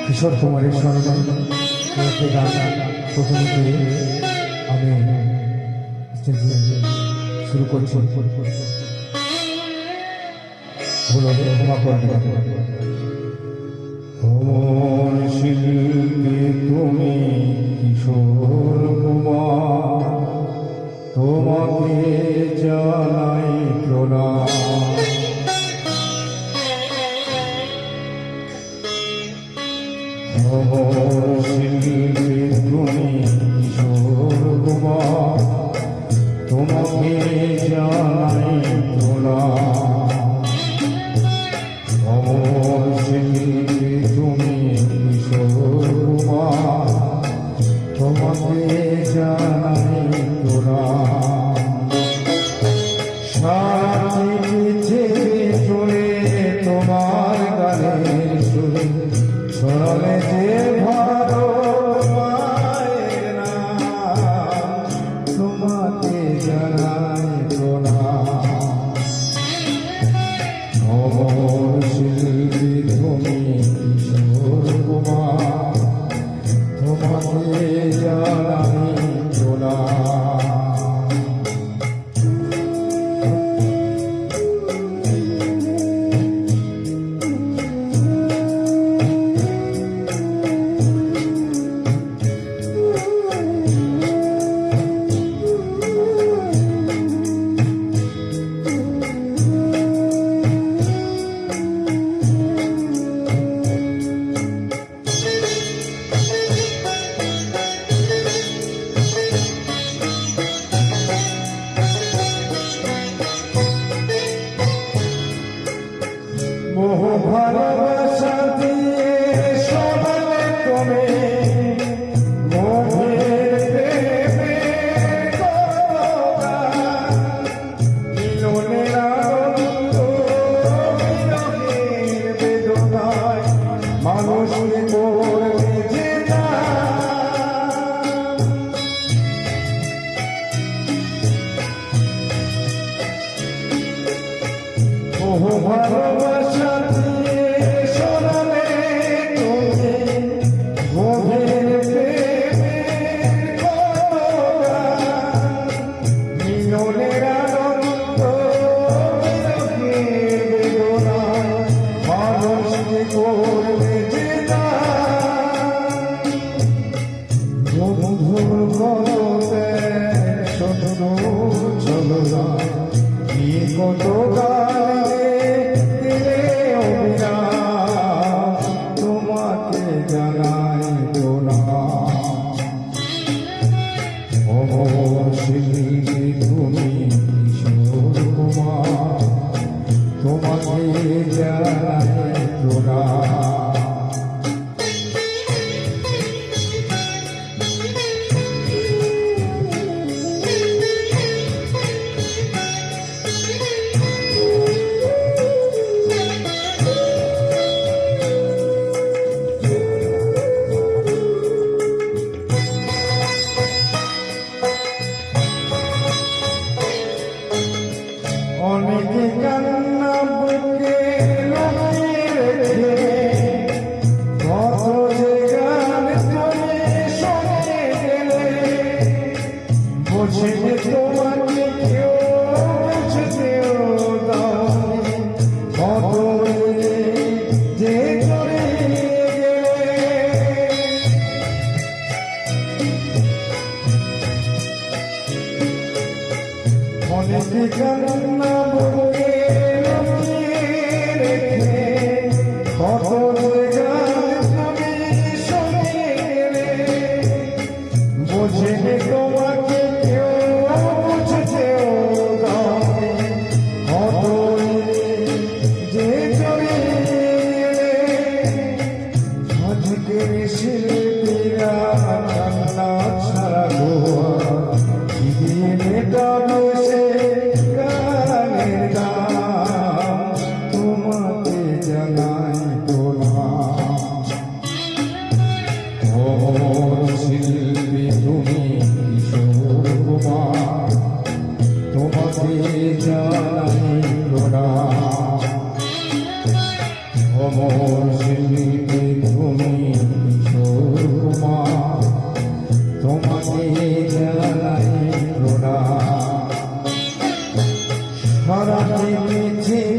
কিশোর কুমারের স্মরণে গান প্রথমে আমি শুরু করছি। ভুল হবে ক্ষমা করবেন। অমর শিল্পী তুমি কিশোর কুমার, তোমাকে জানাই প্রণাম। অমর শিল্পী তুমি কিশোর কুমার, তোমাকে জানাই প্রণাম। অমর শিল্পী তুমি কিশোর কুমার, তোমাকে জানাই প্রণাম। সারা পৃথিবী জুড়ে তোমার গানের সুরে ছড়ালে যে ভারত মায়ের নাম, তোমাকে জানাই প্রণাম। অমর শিল্পী তুমি কিশোর কুমার, তোমাকে জানাই প্রণাম। মোহ ভালোবাসা দিয়ে শোনালে তুমি মোহের প্রেমে মিলনের আনন্দ, বিরহের বেদনায় মানুষকে করবে যে মোহ ভালোবাসা দিয়ে শোনালে তুমি মোহের প্রেমের গান, মিলনের আনন্দ, বিরহের বেদনায় মানুষকে করবে যে বন্ধুর বলতে শোনো চলো না কত তোমাকে জানাই প্রণাম। অমর শিল্পী তুমি কিশোর কুমার, তোমাকে জানাই প্রণাম। অনেকে কান্না বুকে লুকিয়ে রেখে কত যে গান তুমি শুনে গেলে, বুঝিনি তোমাকে কেউ বুঝতেও দাওনি, কত যে চলে গেলে। অনেকে কান্না বুকে লুকিয়ে রেখে কত যে গান তুমি শুনে গেলে, বুঝিনি তোমাকে কেউ বুঝতেও দাওনি, কত যে চলে গেলে। আজকের শিল্পীরা কান্না ছাড়া গোয়া দিয়ে মেটাবে সে গানের গান, তোমাকে জানাই প্রণাম। জানাই প্রণাম অমর শিল্পী তুমি কিশোরমা তোমাকে জানাই প্রণাম সারা পৃথিবী